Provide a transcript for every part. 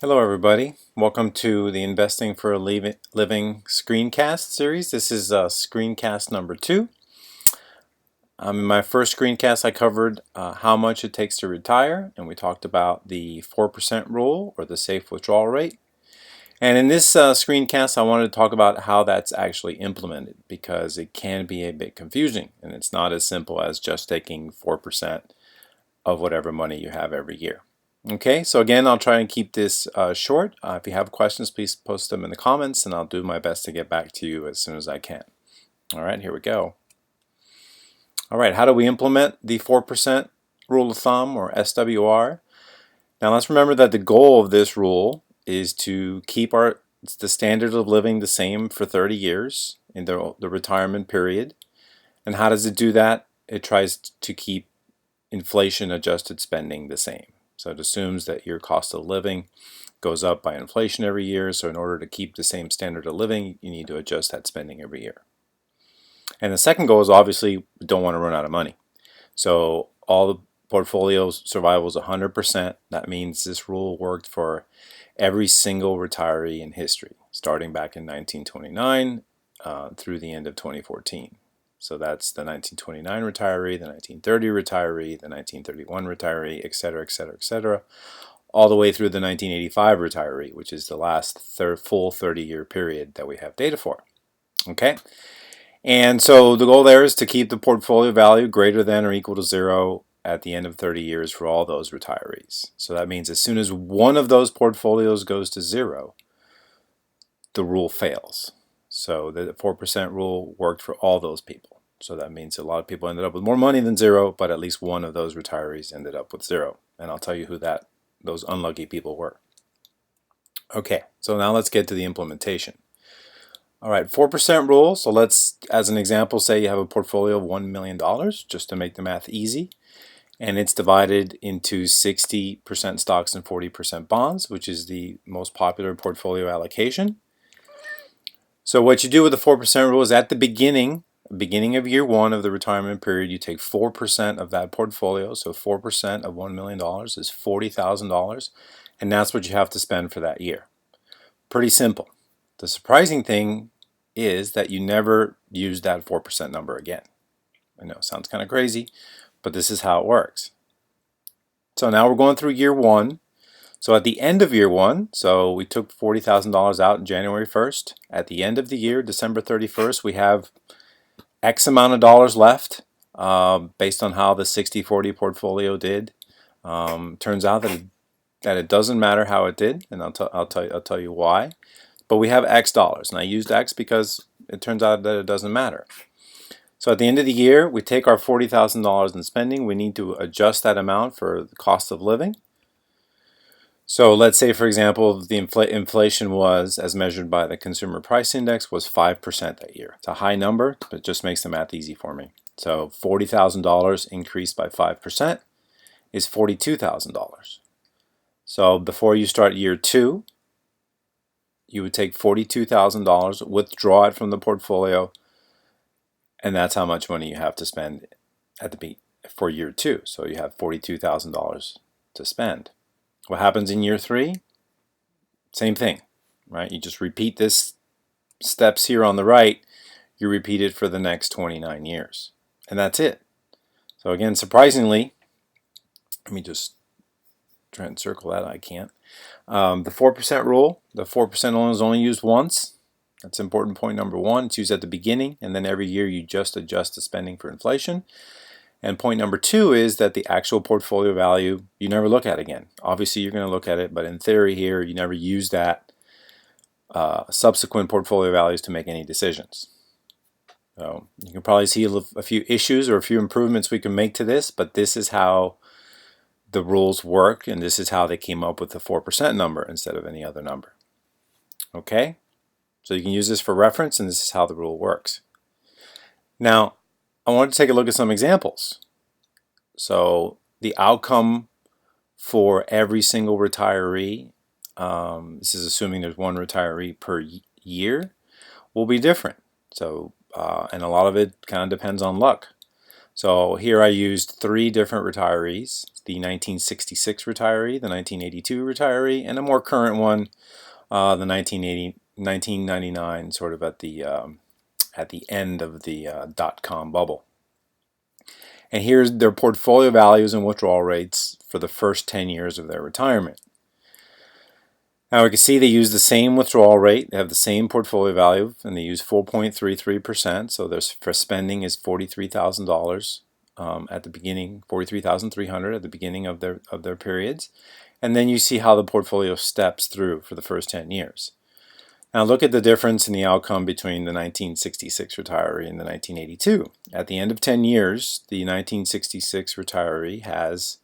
Hello everybody, welcome to the Investing for a Living Screencast series. This is Screencast number 2. In my first screencast I covered how much it takes to retire, and we talked about the 4% rule or the safe withdrawal rate. And in this screencast I wanted to talk about how that's actually implemented, because it can be a bit confusing and it's not as simple as just taking 4% of whatever money you have every year. Okay, so again, I'll try and keep this short. If you have questions, please post them in the comments and I'll do my best to get back to you as soon as I can. All right, here we go. All right, how do we implement the 4% rule of thumb, or SWR? Now let's remember that the goal of this rule is to keep the standard of living the same for 30 years in the retirement period. And how does it do that? It tries to keep inflation adjusted spending the same. So it assumes that your cost of living goes up by inflation every year. So in order to keep the same standard of living, you need to adjust that spending every year. And the second goal is obviously we don't want to run out of money. So all the portfolio's survival is 100%. That means this rule worked for every single retiree in history, starting back in 1929 through the end of 2014. So that's the 1929 retiree, the 1930 retiree, the 1931 retiree, etc., etc., etc., all the way through the 1985 retiree, which is the last full 30-year period that we have data for. Okay, and so the goal there is to keep the portfolio value greater than or equal to 0 at the end of 30 years for all those retirees. So that means as soon as one of those portfolios goes to 0, the rule fails. So the 4% rule worked for all those people. So that means a lot of people ended up with more money than 0, but at least one of those retirees ended up with 0. And I'll tell you who those unlucky people were. Okay, so now let's get to the implementation. All right, 4% rule. So let's, as an example, say you have a portfolio of $1 million, just to make the math easy. And it's divided into 60% stocks and 40% bonds, which is the most popular portfolio allocation. So what you do with the 4% rule is at the beginning of year 1 of the retirement period, you take 4% of that portfolio. So 4% of $1 million is $40,000, and that's what you have to spend for that year. Pretty simple. The surprising thing is that you never use that 4% number again. I know it sounds kind of crazy, but this is how it works. So now we're going through year 1. So at the end of year 1, so we took $40,000 out in January 1st. At the end of the year, December 31st, we have X amount of dollars left based on how the 60-40 portfolio did. Turns out that it doesn't matter how it did, and I'll tell you why. But we have X dollars, and I used X because it turns out that it doesn't matter. So at the end of the year, we take our $40,000 in spending. We need to adjust that amount for the cost of living. So let's say, for example, the inflation was, as measured by the Consumer Price Index, was 5% that year. It's a high number, but it just makes the math easy for me. So $40,000 increased by 5% is $42,000. So before you start year 2, you would take $42,000, withdraw it from the portfolio, and that's how much money you have to spend for year 2. So you have $42,000 to spend. What happens in year 3? Same thing, right? You just repeat this steps here on the right. You repeat it for the next 29 years. And that's it. So again, surprisingly, let me just try and circle that. I can't. The 4% rule, the 4% is only used once. That's important point number 1. It's used at the beginning, and then every year you just adjust the spending for inflation. And point number 2 is that the actual portfolio value you never look at again. Obviously you're going to look at it, but in theory here you never use that subsequent portfolio values to make any decisions. So you can probably see a few issues or a few improvements we can make to this, but this is how the rules work, and this is how they came up with the 4% number instead of any other number. Okay, so you can use this for reference, and this is how the rule works. Now I want to take a look at some examples. So the outcome for every single retiree, this is assuming there's one retiree per year, will be different. So and a lot of it kind of depends on luck. So here I used 3 different retirees: the 1966 retiree, the 1982 retiree, and a more current one, the 1999, sort of at the end of the dot-com bubble. And here's their portfolio values and withdrawal rates for the first 10 years of their retirement. Now we can see they use the same withdrawal rate, they have the same portfolio value, and they use 4.33%. So their for spending is $43,000 at the beginning, $43,300 at the beginning of their periods. And then you see how the portfolio steps through for the first 10 years. Now look at the difference in the outcome between the 1966 retiree and the 1982. At the end of 10 years, the 1966 retiree has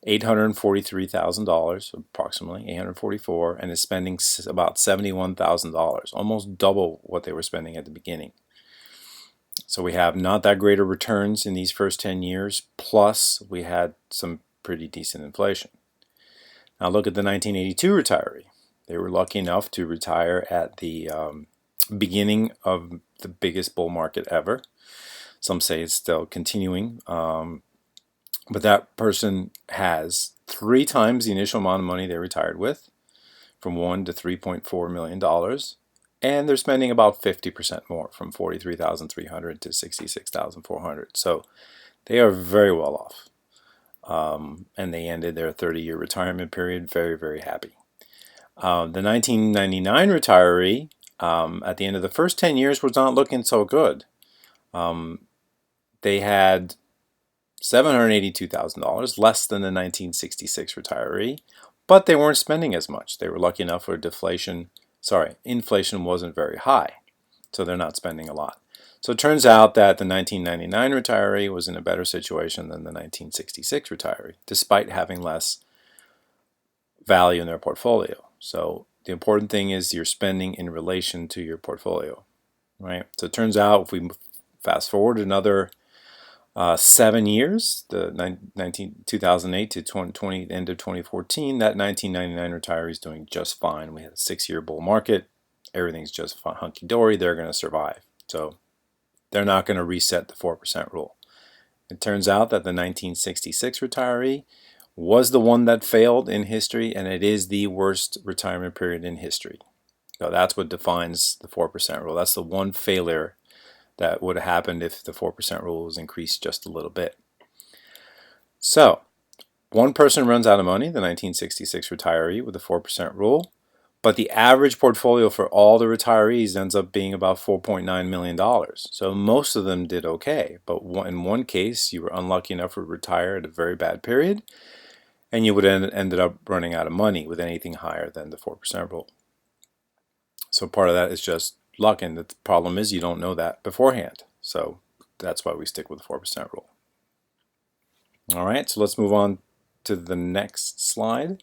$843,000, approximately $844, and is spending about $71,000, almost double what they were spending at the beginning. So we have not that great of returns in these first 10 years, plus we had some pretty decent inflation. Now look at the 1982 retiree. They were lucky enough to retire at the beginning of the biggest bull market ever. Some say it's still continuing, but that person has 3 times the initial amount of money they retired with, from $1 to $3.4 million, and they're spending about 50% more, from $43,300 to $66,400. So they are very well off, and they ended their 30-year retirement period very, very happy. The 1999 retiree, at the end of the first 10 years, was not looking so good. They had $782,000, less than the 1966 retiree, but they weren't spending as much. They were lucky enough where inflation wasn't very high, so they're not spending a lot. So it turns out that the 1999 retiree was in a better situation than the 1966 retiree, despite having less value in their portfolio. So the important thing is your spending in relation to your portfolio, right? So it turns out if we fast forward another 7 years, the 2008 to 2020, end of 2014, that 1999 retiree is doing just fine. We had a 6-year bull market. Everything's just hunky-dory. They're going to survive. So they're not going to reset the 4% rule. It turns out that the 1966 retiree was the one that failed in history, and it is the worst retirement period in history. So that's what defines the 4% rule. That's the one failure that would have happened if the 4% rule was increased just a little bit. So one person runs out of money, the 1966 retiree, with the 4% rule, but the average portfolio for all the retirees ends up being about $4.9 million. So most of them did okay, but in one case, you were unlucky enough to retire at a very bad period, and you would ended up running out of money with anything higher than the 4% rule. So part of that is just luck, and the problem is you don't know that beforehand. So that's why we stick with the 4% rule. All right, so let's move on to the next slide.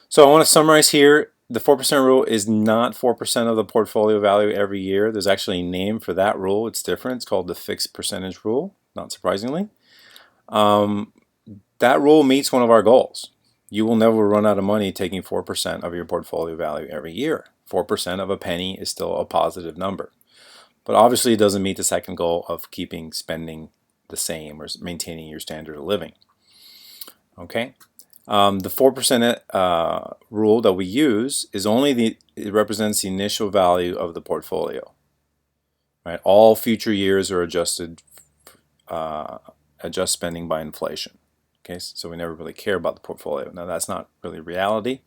So I want to summarize here. The 4% rule is not 4% of the portfolio value every year. There's actually a name for that rule. It's different. It's called the fixed percentage rule, not surprisingly. That rule meets one of our goals. You will never run out of money taking 4% of your portfolio value every year. 4% of a penny is still a positive number. But obviously it doesn't meet the second goal of keeping spending the same or maintaining your standard of living. Okay? The 4% rule that we use is it represents the initial value of the portfolio. Right? All future years are adjust spending by inflation. Okay, so we never really care about the portfolio. Now that's not really reality,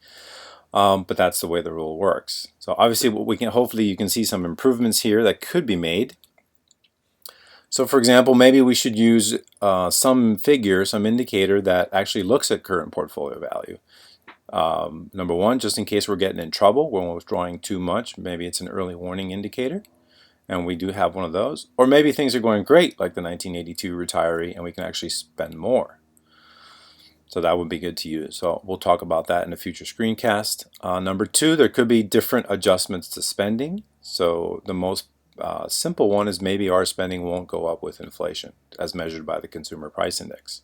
but that's the way the rule works. So obviously, hopefully you can see some improvements here that could be made. So for example, maybe we should use some indicator that actually looks at current portfolio value. Number one, just in case we're getting in trouble when we're withdrawing too much, maybe it's an early warning indicator. And we do have one of those. Or maybe things are going great, like the 1982 retiree, and we can actually spend more. So that would be good to use. So we'll talk about that in a future screencast. Number two, there could be different adjustments to spending. So the most simple one is maybe our spending won't go up with inflation as measured by the Consumer Price Index.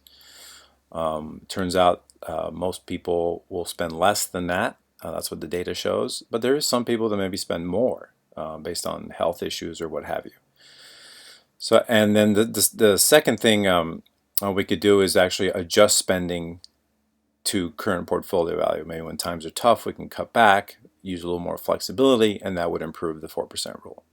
Turns out most people will spend less than that. That's what the data shows. But there is some people that maybe spend more based on health issues or what have you. So, and then the second thing we could do is actually adjust spending to current portfolio value. Maybe when times are tough, we can cut back, use a little more flexibility, and that would improve the 4% rule.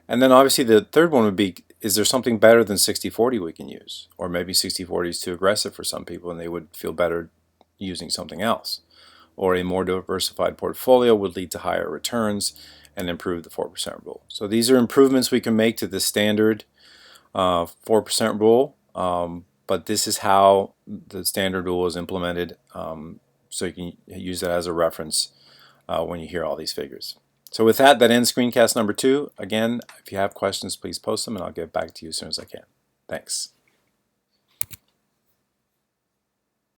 And then obviously the third one would be, is there something better than 60-40 we can use? Or maybe 60-40 is too aggressive for some people and they would feel better using something else. Or a more diversified portfolio would lead to higher returns and improve the 4% rule. So these are improvements we can make to the standard 4% rule, but this is how the standard rule is implemented, so you can use that as a reference when you hear all these figures. So with that, that ends screencast number 2. Again, if you have questions, please post them and I'll get back to you as soon as I can. Thanks.